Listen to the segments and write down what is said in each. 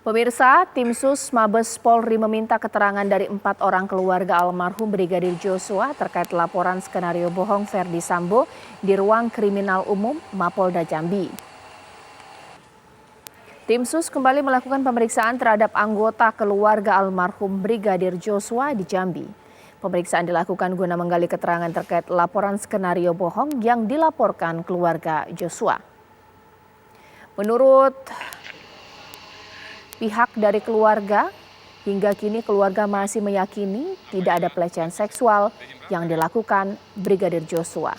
Pemirsa, tim Sus Mabes Polri meminta keterangan dari 4 orang keluarga almarhum Brigadir Joshua terkait laporan skenario bohong Verdi Sambo di ruang kriminal umum Mapolda Jambi. Tim Sus kembali melakukan pemeriksaan terhadap anggota keluarga almarhum Brigadir Joshua di Jambi. Pemeriksaan dilakukan guna menggali keterangan terkait laporan skenario bohong yang dilaporkan keluarga Joshua. Menurut pihak dari keluarga, hingga kini keluarga masih meyakini tidak ada pelecehan seksual yang dilakukan Brigadir Joshua.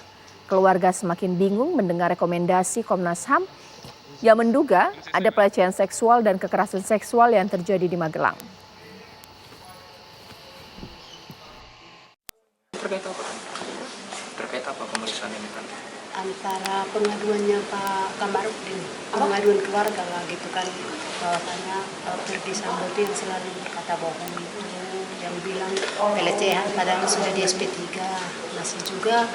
Keluarga semakin bingung mendengar rekomendasi Komnas HAM yang menduga ada pelecehan seksual dan kekerasan seksual yang terjadi di Magelang. Terkait apa pemeriksaan ini kan? Antara pengaduannya Pak Kamarudin, pengaduan keluarga lah gitu kan, bahwasanya Verdi Sambo itu yang selalu berkata bohong itu, yang bilang pelecehan padahal sudah di SP3, masih juga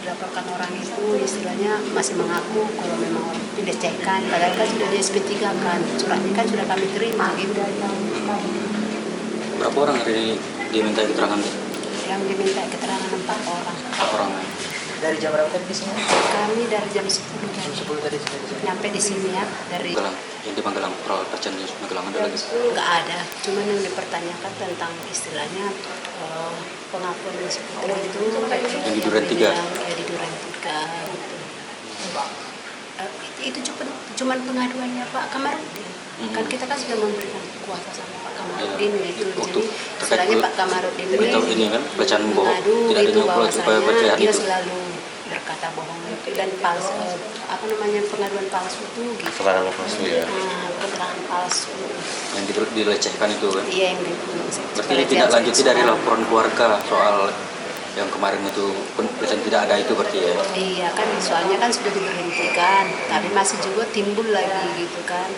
dilaporkan orang itu istilahnya masih mengaku kalau memang orang itu dilecehkan, padahal kan sudah di SP3 kan, suratnya kan sudah kami terima gitu. Berapa orang hari ini diminta keterangan? Yang diminta keterangan 4 orang. 4 orang. Dari jam berapa tadi di sini? Kami dari jam 10 tadi. nyampe di sini ya, dari Magelang, yang di Magelang, perawat pasien di Magelang ada lagi? nggak ada, cuman yang dipertanyakan tentang istilahnya pengakuan seperti itu Yang di Duren 3? Ya di Duren 3 gitu. Itu cuman pengaduannya Pak Kamarudin. Kan kita kan sudah memberikan kuasa sama Pak Kamarudin gitu. Jadi istilahnya Pak Kamarudin ini kan pelecehan bohong, mengadu tidak itu adanya pelecehan bahwasanya dia itu. selalu berkata bohong itu dan palsu, pengaduan palsu itu gitu. Keterangan palsu ya. Keterangan palsu. Yang dilecehkan itu kan? Iya, yang Berarti tidak lanjuti dari laporan keluarga soal yang kemarin itu pelecehan tidak ada itu berarti ya? Iya kan, soalnya kan sudah diberhentikan, tapi masih juga timbul lagi gitu kan,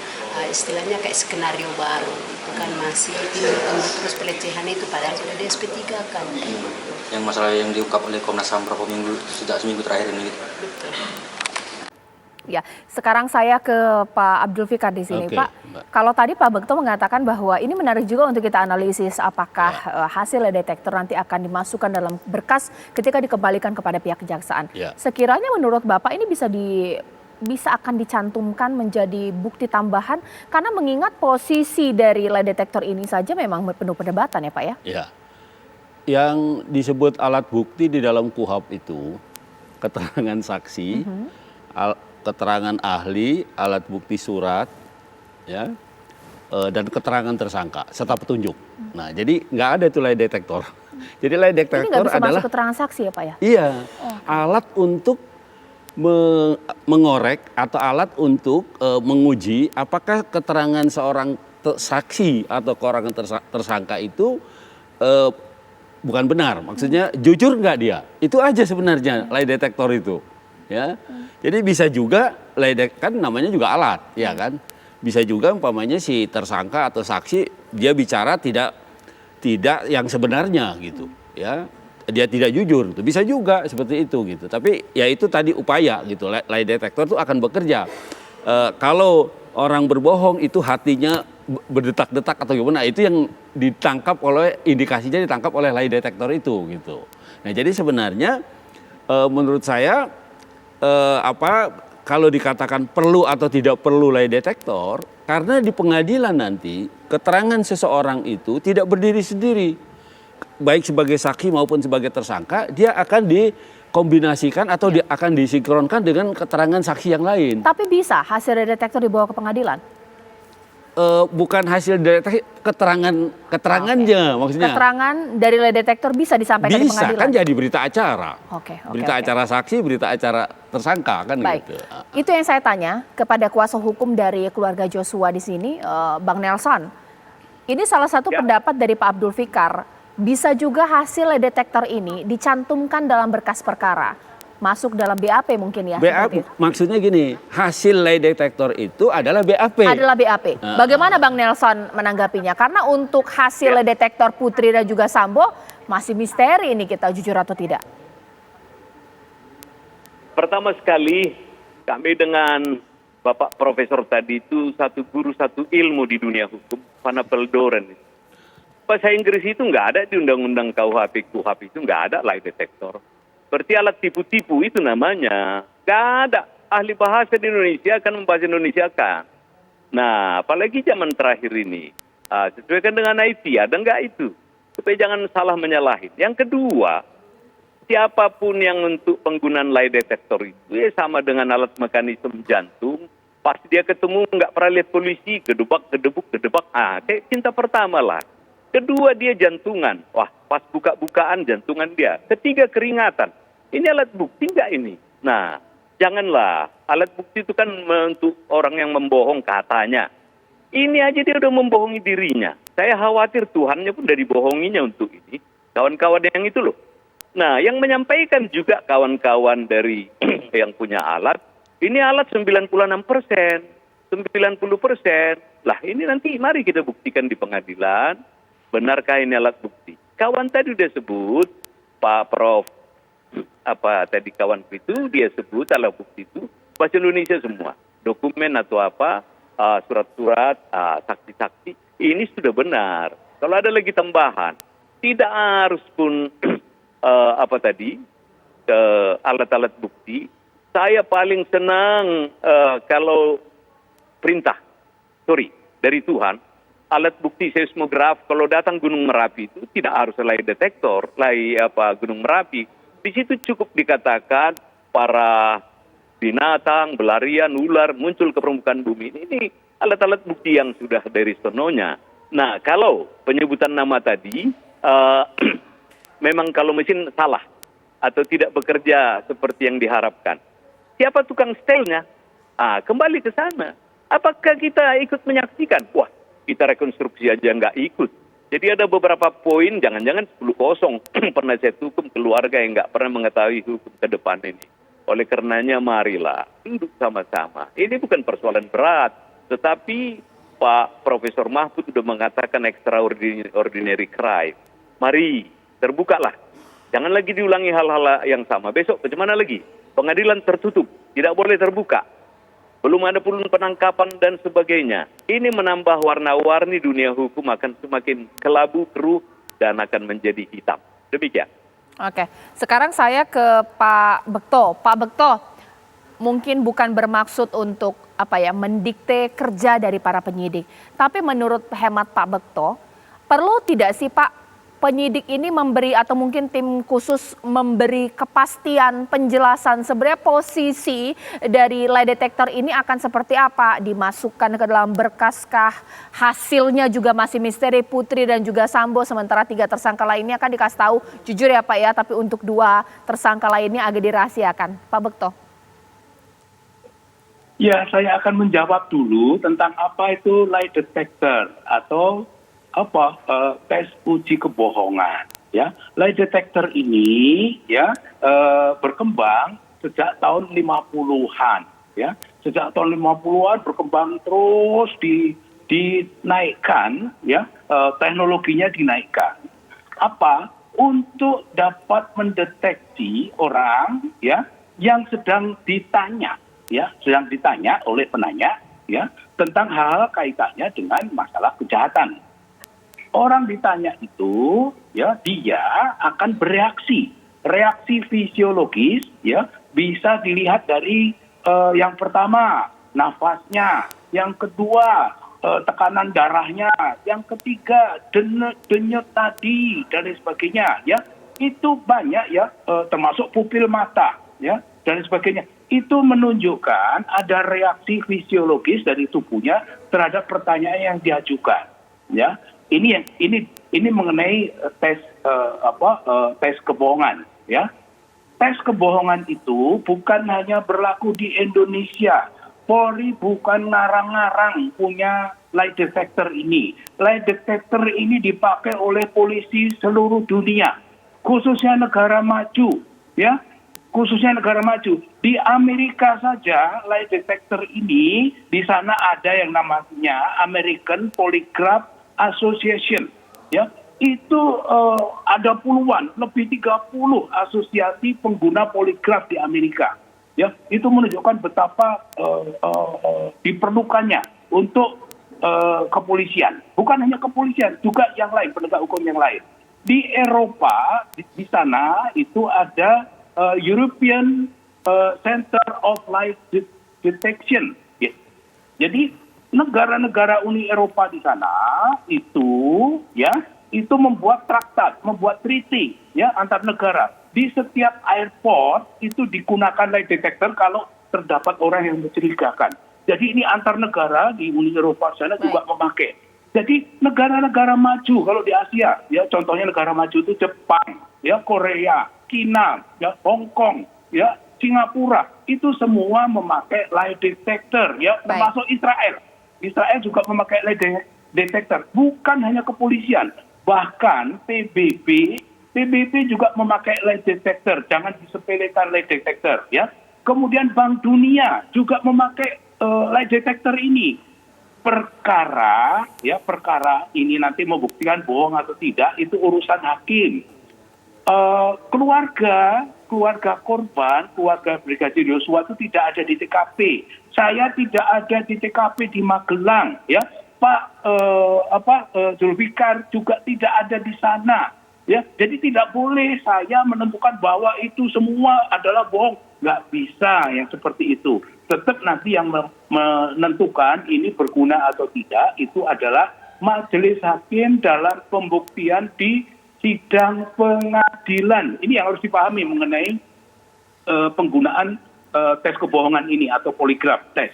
istilahnya kayak skenario baru gitu kan, masih timbul terus pelecehan itu padahal sudah di SP3 kan. Yang masalah yang diungkap oleh Komnas HAM berapa minggu, sejak seminggu terakhir ini? Betul. Ya, sekarang saya ke Pak Abdul Fikar di sini, Oke, Pak. Mbak. Kalau tadi Pak Bekto mengatakan bahwa ini menarik juga untuk kita analisis apakah hasil detektor nanti akan dimasukkan dalam berkas ketika dikembalikan kepada pihak kejaksaan. Ya. Sekiranya menurut Bapak ini bisa akan dicantumkan menjadi bukti tambahan karena mengingat posisi dari lie detektor ini saja memang penuh perdebatan ya, Pak ya? Ya. Yang disebut alat bukti di dalam KUHP itu keterangan saksi, keterangan ahli, alat bukti surat, ya, dan keterangan tersangka serta petunjuk. Nah, jadi nggak ada itu lie detektor. Jadi lie detektor Ini nggak bisa adalah masuk keterangan saksi ya, Pak ya? Iya, alat untuk mengorek atau alat untuk menguji apakah keterangan seorang saksi atau keterangan tersangka itu bukan benar. Maksudnya jujur nggak dia? Itu aja sebenarnya lie detektor itu. Ya, jadi bisa juga kan namanya juga alat, ya kan? Bisa juga umpamanya si tersangka atau saksi dia bicara tidak yang sebenarnya gitu, ya. Dia tidak jujur, gitu. Bisa juga seperti itu gitu. Tapi ya itu tadi upaya gitu. Lie detektor itu akan bekerja. Kalau orang berbohong itu hatinya berdetak-detak atau gimana, itu yang ditangkap oleh indikasinya ditangkap oleh lie detektor itu gitu. Nah, jadi sebenarnya menurut saya kalau dikatakan perlu atau tidak perlu lie detektor, karena di pengadilan nanti keterangan seseorang itu tidak berdiri sendiri, baik sebagai saksi maupun sebagai tersangka, dia akan dikombinasikan atau akan disinkronkan dengan keterangan saksi yang lain. Tapi bisa hasil lie detektor dibawa ke pengadilan? Bukan hasil deteksi, keterangannya maksudnya. Keterangan dari lie detektor bisa disampaikan di pengadilan? Bisa, kan jadi berita acara. Berita Oke. acara saksi, berita acara tersangka kan. Baik, gitu. itu yang saya tanya kepada kuasa hukum dari keluarga Joshua di sini, Bang Nelson. Ini salah satu pendapat dari Pak Abdul Fikar, bisa juga hasil lie detektor ini dicantumkan dalam berkas perkara. Masuk dalam BAP mungkin ya? Maksudnya gini, hasil lie detektor itu adalah BAP. Adalah BAP. Bagaimana Bang Nelson menanggapinya? Karena untuk hasil lie detektor Putri dan juga Sambo masih misteri ini kita jujur atau tidak. Pertama sekali kami dengan Bapak Profesor tadi itu satu guru satu ilmu di dunia hukum, Van Apeldoorn. Bahasa Inggris itu nggak ada di Undang-Undang KUHP itu nggak ada lie detector. Berarti alat tipu-tipu itu namanya. Nggak ada. Ahli bahasa di Indonesia akan membahas Indonesia kan. Nah, apalagi zaman terakhir ini. Sesuaikan dengan IT, ada nggak itu? Supaya jangan salah menyalahin. Yang kedua, siapapun yang untuk penggunaan lie detector itu ya sama dengan alat mekanisme jantung. Pasti dia ketemu nggak pernah lihat polisi, gedebak. Kayak cinta pertama lah. Kedua dia jantungan. Wah, pas buka-bukaan jantungan dia. Ketiga keringatan. Ini alat bukti nggak ini? Nah, janganlah. Alat bukti itu kan untuk orang yang membohong katanya. Ini aja dia udah membohongi dirinya. Saya khawatir Tuhannya pun udah dibohonginya untuk ini. Kawan-kawan yang itu loh. Nah, yang menyampaikan juga kawan-kawan dari yang punya alat, ini alat 96%, 90%. Lah ini nanti mari kita buktikan di pengadilan, benarkah ini alat bukti. Kawan tadi udah sebut, Pak Prof, tadi kawan itu dia sebut alat bukti itu bahasa Indonesia semua. Dokumen atau surat-surat, saksi-saksi, ini sudah benar. Kalau ada lagi tambahan, tidak harus pun alat-alat bukti. Saya paling senang kalau perintah, dari Tuhan, alat bukti seismograf kalau datang Gunung Merapi itu tidak harus lie detektor, Gunung Merapi. Di situ cukup dikatakan para binatang, belarian, ular muncul ke permukaan bumi. Ini alat-alat bukti yang sudah dari sononya. Nah, kalau penyebutan nama tadi memang kalau mesin salah atau tidak bekerja seperti yang diharapkan. Siapa tukang setelnya? Kembali ke sana. Apakah kita ikut menyaksikan? Wah, kita rekonstruksi aja nggak ikut. Jadi ada beberapa poin, jangan-jangan 10-0 penasihat hukum keluarga yang nggak pernah mengetahui hukum ke depan ini. Oleh karenanya marilah duduk sama-sama. Ini bukan persoalan berat, tetapi Pak Profesor Mahfud sudah mengatakan extraordinary crime. Mari, terbukalah. Jangan lagi diulangi hal-hal yang sama. Besok bagaimana lagi? Pengadilan tertutup, tidak boleh terbuka. Belum ada pun penangkapan dan sebagainya. Ini menambah warna-warni dunia hukum akan semakin kelabu, keruh, dan akan menjadi hitam. Demikian. Oke, sekarang saya ke Pak Bekto. Pak Bekto, mungkin bukan bermaksud untuk mendikte kerja dari para penyidik. Tapi menurut hemat Pak Bekto, perlu tidak sih Pak penyidik ini memberi atau mungkin tim khusus memberi kepastian penjelasan sebenarnya posisi dari lie detector ini akan seperti apa, dimasukkan ke dalam berkaskah, hasilnya juga masih misteri. Putri dan juga Sambo, sementara 3 tersangka lainnya kan dikasih tahu jujur ya Pak ya, tapi untuk 2 tersangka lainnya agak dirahasiakan. Pak Bekto. Ya, saya akan menjawab dulu tentang apa itu lie detector atau tes uji kebohongan. Ya, lie detector ini berkembang sejak tahun 50-an. Ya, sejak tahun 50-an berkembang terus dinaikkan. Ya, teknologinya dinaikkan. Untuk dapat mendeteksi orang yang sedang ditanya oleh penanya tentang hal kaitannya dengan masalah kejahatan. Orang ditanya itu dia akan bereaksi. Reaksi fisiologis bisa dilihat dari yang pertama nafasnya, yang kedua tekanan darahnya, yang ketiga denyut nadi dan sebagainya itu banyak termasuk pupil mata dan sebagainya. Itu menunjukkan ada reaksi fisiologis dari tubuhnya terhadap pertanyaan yang diajukan. Ini mengenai tes kebohongan. Tes kebohongan itu bukan hanya berlaku di Indonesia. Polri bukan ngarang-ngarang punya lie detector ini. Lie detector ini dipakai oleh polisi seluruh dunia, khususnya negara maju, khususnya negara maju. Di Amerika saja lie detector ini di sana ada yang namanya American Polygraph Association, itu ada puluhan, lebih 30 asosiasi pengguna poligraf di Amerika. ya itu menunjukkan betapa diperlukannya untuk kepolisian. Bukan hanya kepolisian, juga yang lain, penegak hukum yang lain. Di Eropa, di sana itu ada European Center of Lie Detection. Ya. Jadi negara-negara Uni Eropa di sana itu membuat traktat, membuat treaty ya antar negara. Di setiap airport itu digunakan lie detector kalau terdapat orang yang mencurigakan. Jadi ini antar negara di Uni Eropa sana juga memakai. Jadi negara-negara maju kalau di Asia, ya contohnya negara maju itu Jepang, ya Korea, China, ya Hong Kong, ya Singapura, itu semua memakai lie detector, ya termasuk Israel. Israel juga memakai lie detector. Bukan hanya kepolisian, bahkan PBB juga memakai lie detector. Jangan disepelekan lie detector, ya. Kemudian Bank Dunia juga memakai lie detector ini. Perkara ini nanti membuktikan bohong atau tidak itu urusan hakim. Keluarga korban, keluarga Brigadir Yosua itu tidak ada di TKP. Saya tidak ada di TKP di Magelang, ya. Pak Zulfikar juga tidak ada di sana, ya. Jadi tidak boleh saya menentukan bahwa itu semua adalah bohong. Nggak bisa yang seperti itu. Tetap nanti yang menentukan ini berguna atau tidak itu adalah majelis hakim dalam pembuktian di sidang pengadilan. Ini yang harus dipahami mengenai penggunaan tes kebohongan ini atau poligraf tes.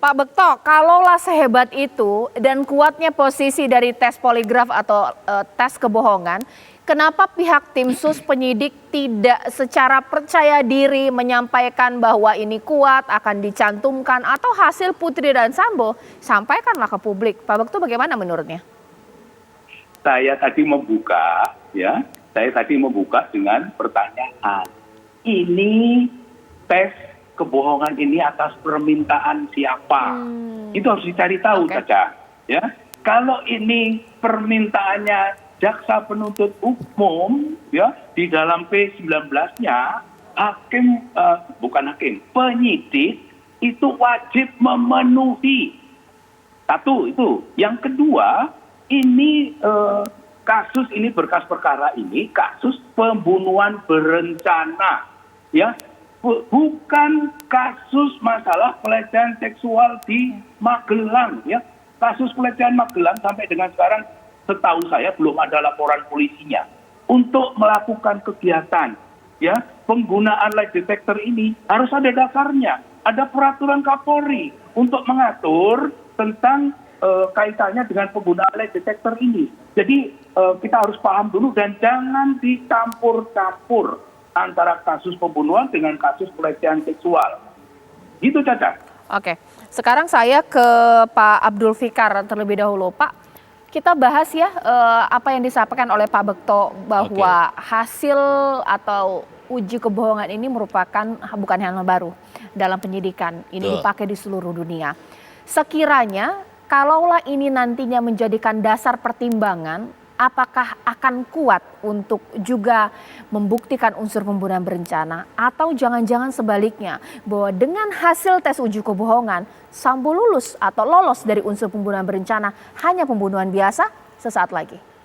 Pak Bekto, kalaulah sehebat itu dan kuatnya posisi dari tes poligraf atau tes kebohongan, kenapa pihak tim sus penyidik tidak secara percaya diri menyampaikan bahwa ini kuat, akan dicantumkan, atau hasil Putri dan Sambo, sampaikanlah ke publik. Pak Bekto bagaimana menurutnya? Saya tadi membuka dengan pertanyaan. Ini tes kebohongan ini atas permintaan siapa? Itu harus dicari tahu, Caca. Ya, kalau ini permintaannya jaksa penuntut umum, ya di dalam P19-nya penyidik itu wajib memenuhi. Satu itu. Yang kedua, ini kasus ini berkas perkara ini kasus pembunuhan berencana, ya. Bukan kasus masalah pelecehan seksual di Magelang, ya. Kasus pelecehan Magelang sampai dengan sekarang setahu saya belum ada laporan polisinya. Untuk melakukan kegiatan, ya, penggunaan lie detector ini harus ada dasarnya, ada peraturan Kapolri untuk mengatur tentang kaitannya dengan penggunaan lie detector ini. Jadi kita harus paham dulu dan jangan dicampur-campur antara kasus pembunuhan dengan kasus pelecehan seksual. Gitu, Caca. Oke, sekarang saya ke Pak Abdul Fikar terlebih dahulu. Pak, kita bahas ya apa yang disampaikan oleh Pak Bekto bahwa hasil atau uji kebohongan ini merupakan bukan hal baru dalam penyidikan. Ini dipakai di seluruh dunia. Sekiranya kalaulah ini nantinya menjadikan dasar pertimbangan, apakah akan kuat untuk juga membuktikan unsur pembunuhan berencana, atau jangan-jangan sebaliknya bahwa dengan hasil tes uji kebohongan Sambo lulus atau lolos dari unsur pembunuhan berencana, hanya pembunuhan biasa sesaat lagi.